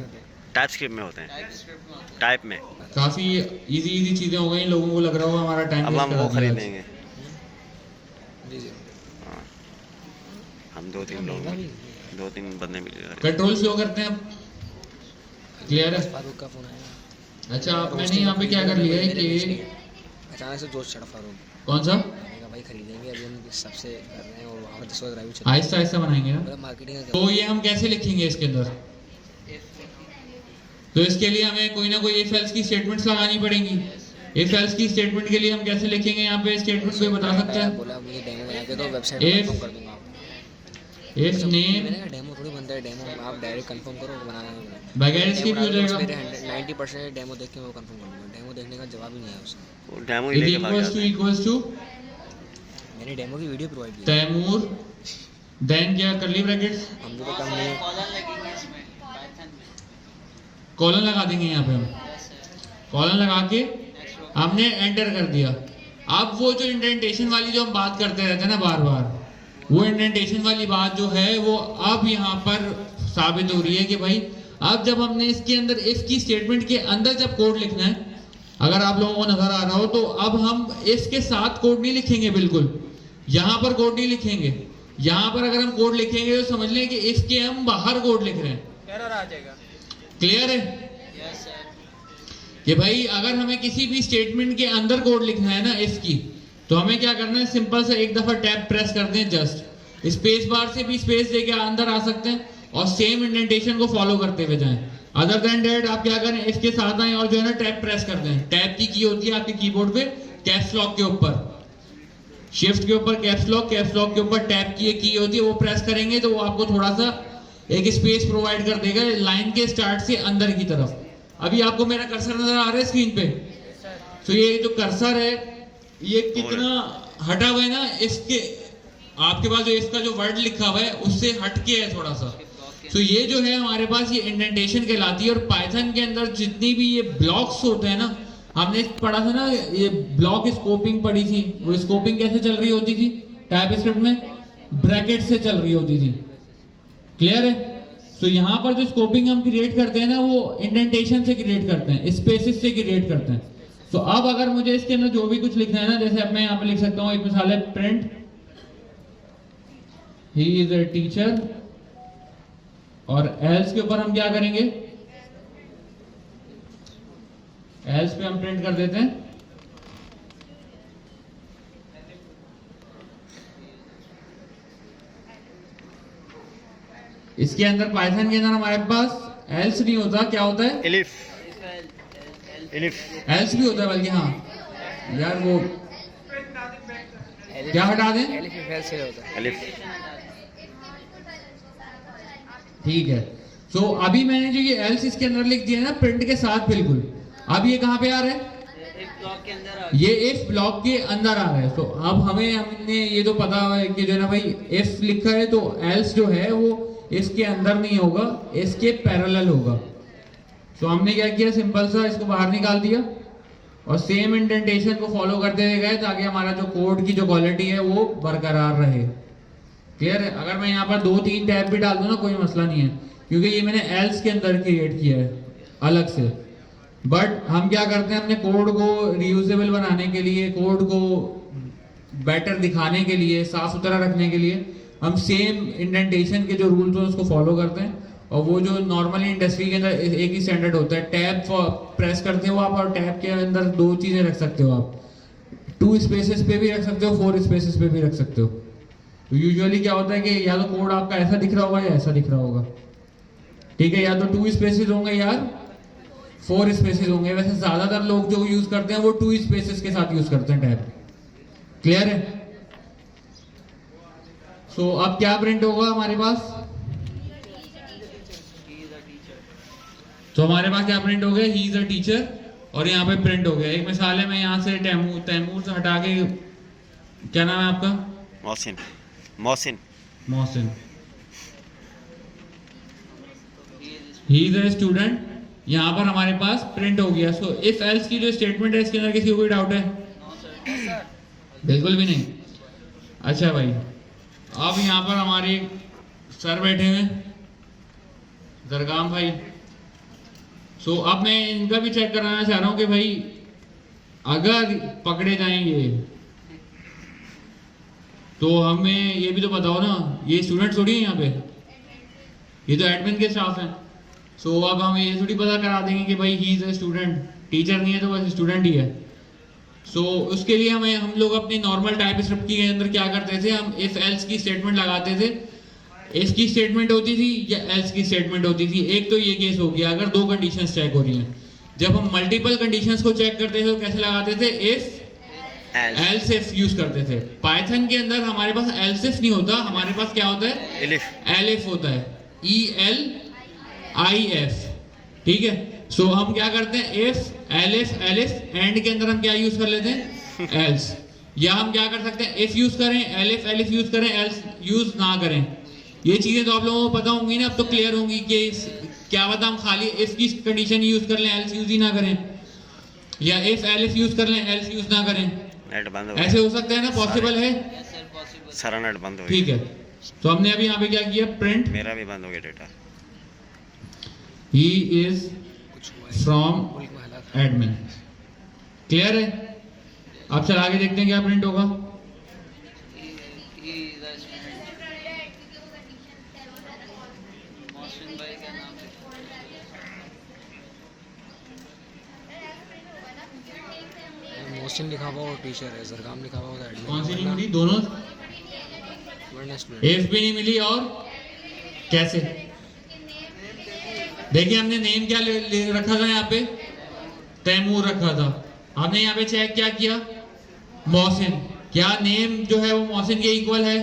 टाइप स्क्रिप्ट में होते हैं। टाइप में। काफी इजी चीजें हो गई, लोगों को लग रहा होगा हमारा टाइम अब हम वो खरीदेंगे। हाँ। हम 2-3 लोग, 2-3 बंदे मिलेंगे। कंट्रोल फ्लो करते हैं। क्लियर है? फारूक का फोन आया। अच्छा, आप मैंने यहाँ पे क्या कर लिया है कि अचानक से दोस्त चढ़ा फारूक। कौन सा? मैंने कहा भाई खरीदेंगे, अभी हम सबसे कर रहे हैं और वहाँ पर 10 ड्राइव चल आहिस्ता आहिस्ता बनाएंगे ना। मार्केटिंग का तो ये हम कैसे लिखेंगे इसके अंदर? तो इसके लिए हमें कोई ना कोई इफ एल्स की स्टेटमेंट्स लगानी पड़ेंगी। इफ एल्स की स्टेटमेंट के लिए हम कैसे लिखेंगे यहाँ पे स्टेटमेंट कोई बता सकते हैं? बोला मुझे डेमो बना के दो, वेबसाइट If- कंफर्म कर दूंगा आपको। इफ नेम मैंने कहा डेमो थोड़ी बनता है, डेमो आप डायरेक्ट कंफर्म करो, बनाना है। बगैर इसके भी हो जाएगा। 90% डेमो देख के मैं कंफर्म कर दूंगा। डेमो देखने का जवाब ही नहीं है उसका। वो डेमो ही इज लेके भाग जाते हैं। इक्वल्स टू मैंने डेमो की वीडियो प्रोवाइड की। तैमूर, देन क्या कर्ली ब्रैकेट्स, हम जो काम नहीं कॉलर लगेंगे इसमें पाइथन में। कॉलन लगा देंगे यहाँ पे हम। कॉलन लगा के हमने एंटर कर दिया। अब वो जो इंडेंटेशन वाली जो हम बात करते रहते हैं ना बार बार, वो इंडेंटेशन वाली बात जो है वो अब यहाँ पर साबित हो रही है कि भाई अब जब हमने इसके अंदर इफ की स्टेटमेंट के अंदर जब कोड लिखना है, अगर आप लोगों को नजर आ रहा हो तो अब हम इफ के साथ कोड नहीं लिखेंगे, बिल्कुल यहाँ पर कोड नहीं लिखेंगे। यहाँ पर अगर हम कोड लिखेंगे तो समझ लें कि इफ के हम बाहर कोड लिख रहे हैं। एरर आ जाएगा। क्लियर है यस सर। कि भाई अगर हमें किसी भी स्टेटमेंट के अंदर कोड लिखना है ना इफ की, तो हमें क्या करना है, सिंपल से एक दफा टैब प्रेस कर दें, जस्ट स्पेस बार से भी स्पेस देके अंदर आ सकते हैं और सेम इंडेंटेशन को फॉलो करते हुए जाएं। अदर देन दैट आप क्या करें, इफ के साथ आए और जो है ना टैब प्रेस कर दें। टैब की होती है आपके कीबोर्ड पे कैप्स लॉक के ऊपर, शिफ्ट के ऊपर कैप्स लॉक के ऊपर टैब की एक की होती है, वो प्रेस करेंगे तो वो आपको थोड़ा सा एक स्पेस प्रोवाइड कर देगा लाइन के स्टार्ट से अंदर की तरफ। अभी आपको मेरा कर्सर नजर आ रहा है स्क्रीन पे? तो ये जो कर्सर है ये कितना हटा हुआ है ना, इसके आपके पास जो इसका जो वर्ड लिखा हुआ है उससे हटके है थोड़ा सा। तो ये जो है हमारे पास ये इंडेंटेशन कहलाती है। और पाइथन के अंदर जितनी भी ये ब्लॉक्स होते हैं ना, हमने पढ़ा था ना ये ब्लॉक स्कोपिंग पढ़ी थी। वो स्कोपिंग कैसे चल रही होती थी टाइपस्क्रिप्ट में? ब्रैकेट से चल रही होती थी। क्लियर है? तो यहाँ पर जो स्कोपिंग हम क्रिएट करते हैं ना, वो इंडेंटेशन से क्रिएट करते हैं, स्पेसिस से क्रिएट करते हैं। तो अब अगर मुझे इसके अंदर जो भी कुछ लिखना है ना, जैसे अब मैं यहाँ पे लिख सकता हूँ, एक मिसाल है print he is a teacher, और एल्स के ऊपर हम क्या करेंगे, एल्स पे हम प्रिंट कर देते हैं इसके अंदर पाइथन के अंदर हमारे पास एल्स नहीं होता, क्या होता है? एलिफ। एलिफ। एल्स भी होता है बल्कि। हाँ यार वो क्या हटा दें? एलिफ फेल से होता है। एलिफ। ठीक है। तो अभी मैंने जो ये एल्स इसके अंदर लिख दिया है ना प्रिंट के साथ, बिल्कुल अब ये कहाँ पे आ रहा है? एक ब्लॉक के अंदर ये इफ ब्लॉक के अंदर आ रहा है। तो अब हमने ये तो पता है कि जो है ना भाई इफ लिखा है तो एल्स जो है वो इसके अंदर नहीं होगा, इसके पैरेलल होगा। तो हमने क्या किया, सिंपल सा इसको बाहर निकाल दिया और सेम इंडेंटेशन को फॉलो करते हुए गए ताकि हमारा जो कोड की जो क्वालिटी है वो बरकरार रहे। क्लियर है? अगर मैं यहाँ पर 2-3 टैब भी डाल दूं ना, कोई मसला नहीं है, क्योंकि ये मैंने एल्स के अंदर क्रिएट किया है अलग से। बट हम क्या करते हैं, अपने कोड को रीयूजेबल बनाने के लिए, कोड को बेटर दिखाने के लिए, साफ सुथरा रखने के लिए हम सेम इंडेंटेशन के जो रूल्स हैं उसको फॉलो करते हैं। और वो जो नॉर्मली इंडस्ट्री के अंदर एक ही स्टैंडर्ड होता है, टैब प्रेस करते हो आप और टैब के अंदर 2 चीजें रख सकते हो आप, 2 स्पेसेस पे भी रख सकते हो, 4 स्पेसेस पे भी रख सकते हो। तो यूजुअली क्या होता है कि या तो कोड आपका ऐसा दिख रहा होगा या ऐसा दिख रहा होगा, ठीक है, या तो 2 स्पेसेस होंगे या 4 स्पेसेस होंगे। वैसे ज्यादातर लोग जो यूज करते हैं वो 2 स्पेसेस के साथ यूज करते हैं टैब। क्लियर है? सो अब क्या प्रिंट होगा हमारे पास? तो हमारे पास क्या प्रिंट हो गया? ही इज अ टीचर, और यहाँ पे प्रिंट हो गया। एक मिसाल है, मैं यहाँ से तैमूर से हटा के, क्या नाम है आपका? Mohsin. Mohsin. Mohsin. He is a student, यहाँ पर हमारे पास प्रिंट हो गया। सो इफ एल्स की जो स्टेटमेंट है इसके अंदर किसी को कोई डाउट है? बिल्कुल भी नहीं। अच्छा भाई, अब यहाँ पर हमारे सर बैठे हुए दरगाम भाई। सो अब मैं इनका भी चेक कराना चाह रहा हूँ कि भाई अगर पकड़े जाएंगे तो हमें ये भी तो बताओ ना, ये स्टूडेंट थोड़ी है यहाँ पे, ये तो एडमिन के स्टाफ हैं। सो अब हम ये थोड़ी पता करा देंगे कि भाई he is a student, teacher नहीं है तो बस स्टूडेंट ही है। सो उसके लिए हम लोग अपनी नॉर्मल टाइप स्क्रिप्ट के अंदर क्या करते थे, हम इफ एल्स की स्टेटमेंट लगाते थे। इफ की स्टेटमेंट होती थी या एल्स की स्टेटमेंट होती थी। एक तो ये केस हो गया अगर 2 कंडीशंस चेक हो रही हैं। जब हम मल्टीपल कंडीशंस को चेक करते थे तो कैसे लगाते थे? इफ एल्स इफ यूज करते थे। पाइथन के अंदर हमारे पास एल्स इफ नहीं होता, हमारे पास क्या होता है? एलिफ होता है, ELIF, ठीक है। सो हम क्या करते हैं? इफ एलिफ एलिफ, एंड के अंदर हम क्या यूज कर लेते हैं? एल्स। या हम क्या कर सकते हैं? इफ यूज करें, एलिफ एलिफ यूज करें, एल्स यूज ना करें। ये चीजें तो आप लोगों को पता होंगी ना, अब तो क्लियर होंगी कि क्या पता हम खाली इफ की कंडीशन यूज कर लें, एल्स यूज ही ना करें, या इफ एलिफ यूज कर लें, एल्स यूज ना करें। नेट बंद हो ऐसे हो सकता है ना? पॉसिबल है? सारा नेट बंद हो ठीक है। तो हमने अभी यहाँ पे क्या किया? प्रिंट मेरा भी बंद हो गया data. He is from admin. Clear है? अब चल आगे देखते हैं क्या प्रिंट होगा। मोहसिन लिखा हुआ वो टीचर है, जरगाम लिखा हुआ एडमिन। कौन सी नहीं मिली? दोनों एफ भी नहीं मिली, और कैसे? देखिए हमने नेम क्या ले रखा था यहाँ पे? तैमूर रखा था। हमने यहाँ पे चेक क्या किया? मोहसिन। क्या नेम जो है वो मोहसिन के इक्वल है?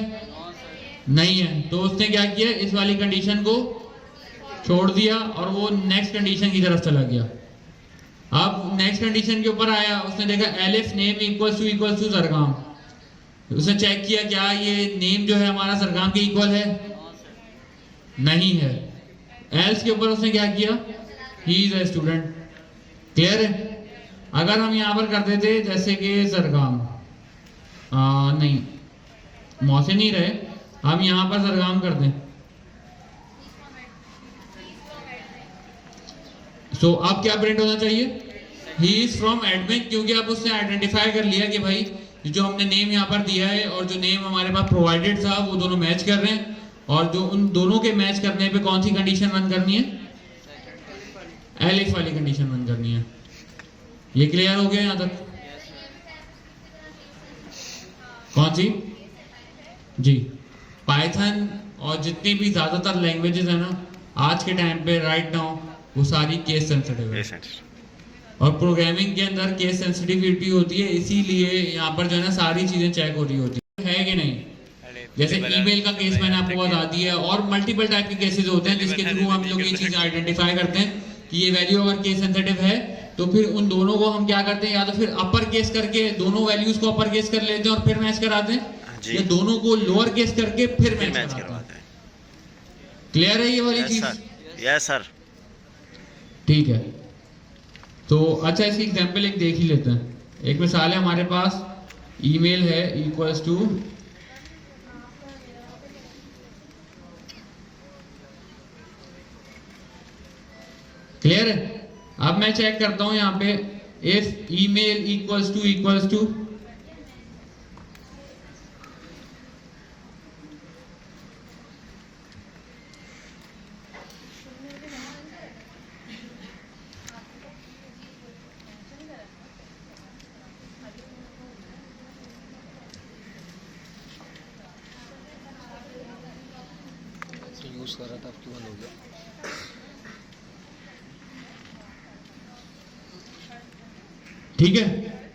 नहीं है। तो उसने क्या किया? इस वाली कंडीशन को छोड़ दिया और वो नेक्स्ट कंडीशन की तरफ चला गया। अब नेक्स्ट कंडीशन के ऊपर आया, उसने देखा elif name equal to Zargham. उसने चेक किया क्या ये नेम जो है हमारा जरगाम के इक्वल है? नहीं है। एल्स के ऊपर उसने क्या किया? He is a student. Clear है? अगर हम यहाँ पर कर देते जैसे कि जरगाम, नहीं मोहसिन ही रहे, हम यहाँ पर जरगाम कर दें। सो अब क्या प्रिंट होना चाहिए? ही इज फ्रॉम एडमिन, क्योंकि अब उसने आइडेंटिफाई कर लिया कि भाई जो हमने नेम यहाँ पर दिया है और जो नेम हमारे पास प्रोवाइडेड था वो दोनों मैच कर रहे हैं, और जो उन दोनों के मैच करने पे कौन सी कंडीशन रन करनी है? एलिफ वाली कंडीशन रन करनी है। ये क्लियर हो गया यहाँ तक? कौन सी? जी, पाइथन और जितनी भी ज्यादातर लैंग्वेजेस है ना आज के टाइम पे राइट नाउ, वो सारी केस सेंसिटिव है, और प्रोग्रामिंग के अंदर केस सेंसिटिविटी होती है, इसीलिए यहाँ पर जो है ना सारी चीजें चेक हो रही होती है कि नहीं। जैसे ईमेल का केस मैंने आपको बता दिया, और मल्टीपल टाइप के केसेस होते हैं जिसके थ्रू हम लोग ये चीज आइडेंटिफाई करते हैं कि ये वैल्यू अगर केस सेंसिटिव है तो फिर उन दोनों को हम क्या करते हैं, या तो फिर अपर केस करके दोनों वैल्यूज को अपर केस कर लेते हैं और फिर मैच कराते हैं, या दोनों को लोअर केस करके फिर मैच करवाते हैं। क्लियर है ये वाली चीज? Yes sir. ठीक है। तो अच्छा इसकी एग्जांपल एक देख ही लेते हैं। एक मिसाल है हमारे पास, ईमेल है इक्वल्स टू क्लियर है। अब मैं चेक करता हूं यहाँ पे if email equals to use कर रहा था, अब क्यों बंद हो गया? ठीक है।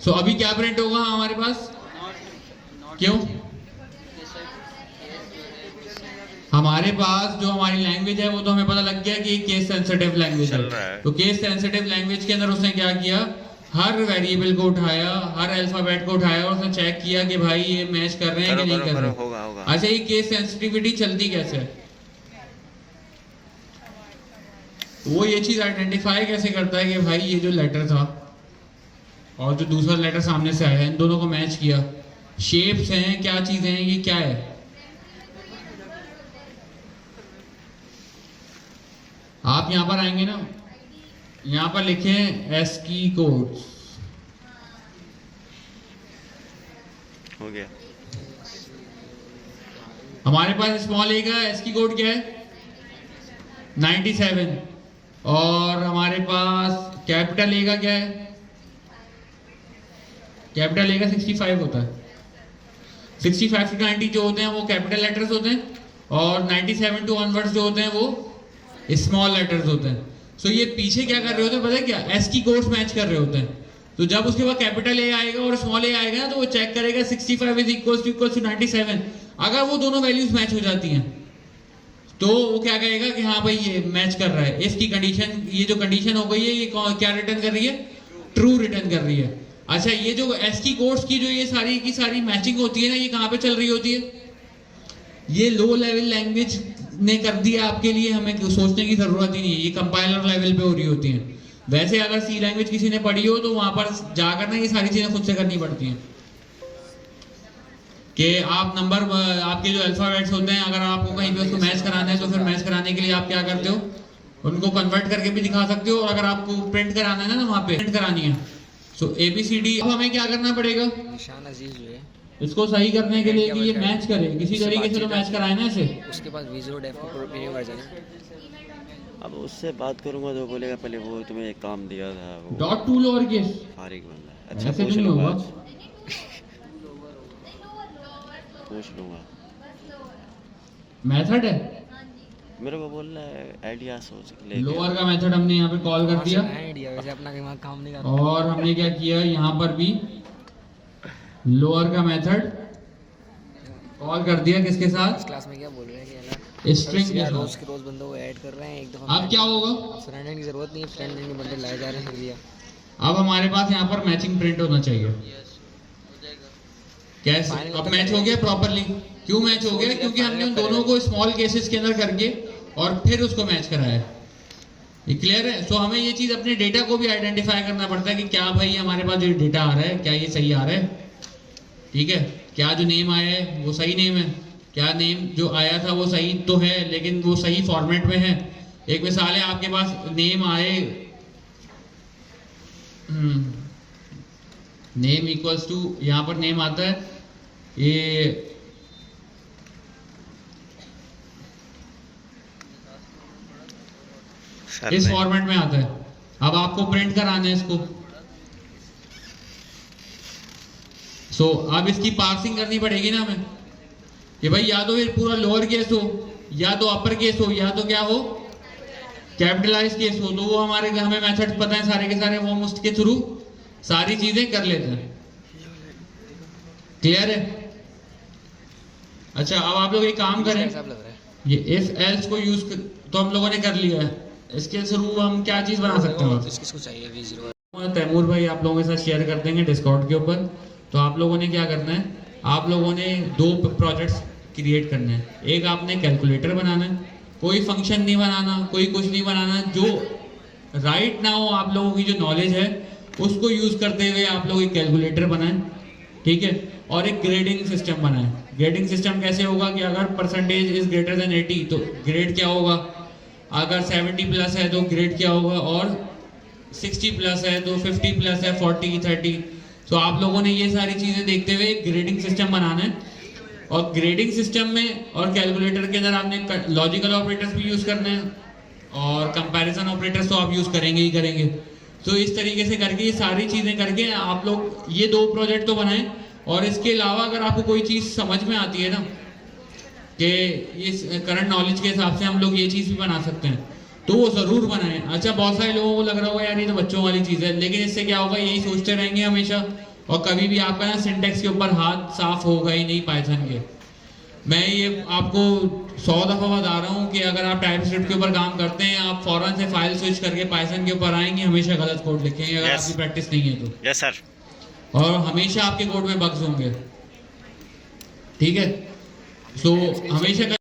सो अभी क्या प्रिंट होगा हमारे पास? क्यों? हमारे पास जो हमारी लैंग्वेज है वो तो हमें पता लग गया कि केस सेंसिटिव लैंग्वेज चल रहा है। है। तो केस सेंसिटिव लैंग्वेज के अंदर उसने क्या किया, हर वेरिएबल को उठाया, हर अल्फाबेट को उठाया और उसने चेक किया कि भाई ये मैच कर रहे हैं कि नहीं कर रहे। होगा होगा। अच्छा, ये केस सेंसिटिविटी चलती कैसे है? वो ये चीज आइडेंटिफाई कैसे करता है कि भाई ये जो लेटर था और जो दूसरा लेटर सामने से आया है, इन दोनों को मैच किया, शेप्स हैं, क्या चीजें हैं, ये क्या है? आप यहां पर आएंगे ना, यहां पर लिखें एस्की कोड्स, हो गया। हमारे पास स्मॉल ए का एस्की कोड क्या है? 97। और हमारे पास कैपिटल ए का क्या है? कैपिटल ए का 65 होता है। 65 to 90 जो होते हैं वो कैपिटल लेटर्स होते हैं, और 97 टू ऑनवर्ड्स जो होते हैं वो स्मॉल लेटर्स होते हैं। सो ये पीछे क्या कर रहे होते हैं पता है क्या? एस्की कोड्स मैच कर रहे होते हैं। तो जब उसके बाद कैपिटल ए आएगा और स्मॉल ए आएगा तो वो चेक करेगा 65 इज इक्वल टू 97। अगर वो दोनों वैल्यूज मैच हो जाती हैं तो वो क्या कहेगा कि हाँ भाई ये मैच कर रहा है। इसकी कंडीशन, ये जो कंडीशन हो गई है, ये क्या रिटर्न कर रही है? ट्रू रिटर्न कर रही है। अच्छा, ये जो एस्की कोड्स की जो ये सारी की सारी मैचिंग होती है ना, ये कहाँ पे चल रही होती है? ये लो लेवल लैंग्वेज ने कर दिया आपके लिए, हमें सोचने की जरूरत ही नहीं है, ये कंपाइलर लेवल पे हो रही होती हैं। वैसे अगर सी लैंग्वेज किसी ने पढ़ी हो तो वहां पर जाकर ना ये सारी चीजें खुद से करनी पड़ती हैं कि आप नंबर, आपके जो अल्फाबेट्स होते हैं, अगर आपको कहीं पे उसको मैच कराना है तो फिर मैच कराने के लिए आप क्या करते हो, उनको कन्वर्ट करके भी दिखा सकते हो, और अगर आपको प्रिंट कराना है ना वहाँ पे प्रिंट करानी है। सो ABCD। अब हमें क्या करना पड़ेगा? निशान अजीज जो है इसको सही करने के लिए कि ये मैच करे किसी तरीके से, तो मैच कराए ना इसे। उसके पास विजुअल डेफ का प्रीमियम वर्जन है। अब उससे बात करूंगा तो बोलेगा पहले वो तुम्हें एक काम दिया था, वो डॉट टू लोअर केस फारिग बंदा है। अच्छा ऐसे पूछ नहीं लूंगा होगा। आज। पूछ लूंगा। मेथड है, मेरे को बोल रहा है आइडिया सोच के लेके। लोअर का मेथड हमने यहाँ पे कॉल कर दिया, आइडिया वैसे अपना दिमाग काम नहीं करता। और हमने क्या किया यहाँ पर भी लोअर का मेथड कॉल कर दिया। किसके साथ? इस क्लास में क्या बोल रहे हैं कि है ना, स्ट्रिंग के रोज साथ। के रोज बंदों को ऐड कर रहे हैं, एक दफा अब क्या होगा? फ्रेंड एंड की जरूरत नहीं है, फ्रेंड एंड बंदे लाए जा रहे हैं भैया। अब हमारे पास यहाँ पर मैचिंग प्रिंट होना चाहिए। कैसे? अब मैच हो गया प्रॉपरली। क्यों मैच हो गया? क्योंकि हमने उन दोनों को स्मॉल केसेस के अंदर करके और फिर उसको मैच कराया। ये क्लियर है? सो हमें ये चीज अपने डेटा को भी आइडेंटिफाई करना पड़ता है कि क्या भाई हमारे पास जो डेटा आ रहा है क्या ये सही आ रहा है, ठीक है? क्या जो नेम आया है वो सही नेम है, क्या नेम जो आया था वो सही तो है लेकिन वो सही फॉर्मेट में है। एक मिसाल है, आपके पास नेम आए, नेम इक्वल्स टू, यहाँ पर नेम आता है ये इस फॉर्मेट में आता है। अब आपको प्रिंट कराना है इसको। सो अब इसकी पार्सिंग करनी पड़ेगी ना हमें कि भाई या तो ये पूरा लोअर केस हो, या तो अपर केस हो, या तो क्या हो, कैपिटलाइज केस हो। तो वो हमें मेथड्स पता है सारे के सारे, वो हम उसके थ्रू सारी चीजें कर लेते हैं। क्लियर है? अच्छा, अब आप लोग एक काम करें, लग रहा है ये इफ एल्स को यूज तो हम लोगों ने कर लिया है, इसके थ्रू हम क्या चीज बना सकते हैं? किसको चाहिए V0? तैमूर भाई आप लोगों के साथ शेयर कर देंगे डिस्कॉर्ड के ऊपर। तो आप लोगों ने क्या करना है, आप लोगों ने 2 प्रोजेक्ट्स क्रिएट करने हैं। एक आपने कैलकुलेटर बनाना है, कोई फंक्शन नहीं बनाना, कोई कुछ नहीं बनाना, जो राइट नाउ आप लोगों की जो नॉलेज है उसको यूज करते हुए आप लोग एक कैलकुलेटर बनाएं, ठीक है? और एक ग्रेडिंग सिस्टम बनाएं। ग्रेडिंग सिस्टम कैसे होगा कि अगर परसेंटेज इज ग्रेटर देन 80 तो ग्रेड क्या होगा, अगर 70 प्लस है तो ग्रेड क्या होगा, और 60 प्लस है तो 50 प्लस है 40 30। तो आप लोगों ने ये सारी चीजें देखते हुए एक ग्रेडिंग सिस्टम बनाना है। और ग्रेडिंग सिस्टम में और कैलकुलेटर के अंदर आपने लॉजिकल ऑपरेटर्स भी यूज करने हैं, और कंपैरिजन ऑपरेटर्स तो आप यूज करेंगे ही करेंगे। तो इस तरीके से करके ये सारी चीजें करके आप लोग ये 2 प्रोजेक्ट तो बनाएं। और इसके अलावा अगर आपको कोई चीज समझ में आती है ना, कि इस करंट नॉलेज के हिसाब से हम लोग ये चीज़ भी बना सकते हैं, तो वो ज़रूर बनाएं। अच्छा, बहुत सारे लोगों को लग रहा होगा यार ये तो बच्चों वाली चीज़ है, लेकिन इससे क्या होगा, यही सोचते रहेंगे हमेशा और कभी भी आपका ना सिंटेक्स के ऊपर हाथ साफ होगा ही नहीं पाइथन के। मैं ये आपको 100 दफ़ा बता रहा हूँ कि अगर आप टाइपस्क्रिप्ट के ऊपर काम करते हैं, आप फौरन से फाइल स्विच करके पाइथन के ऊपर आएंगे, हमेशा गलत कोड लिखेंगे अगर Yes. आपकी प्रैक्टिस नहीं है तो, यस सर। और हमेशा आपके कोड में बग्स होंगे। ठीक है, सो हमेशा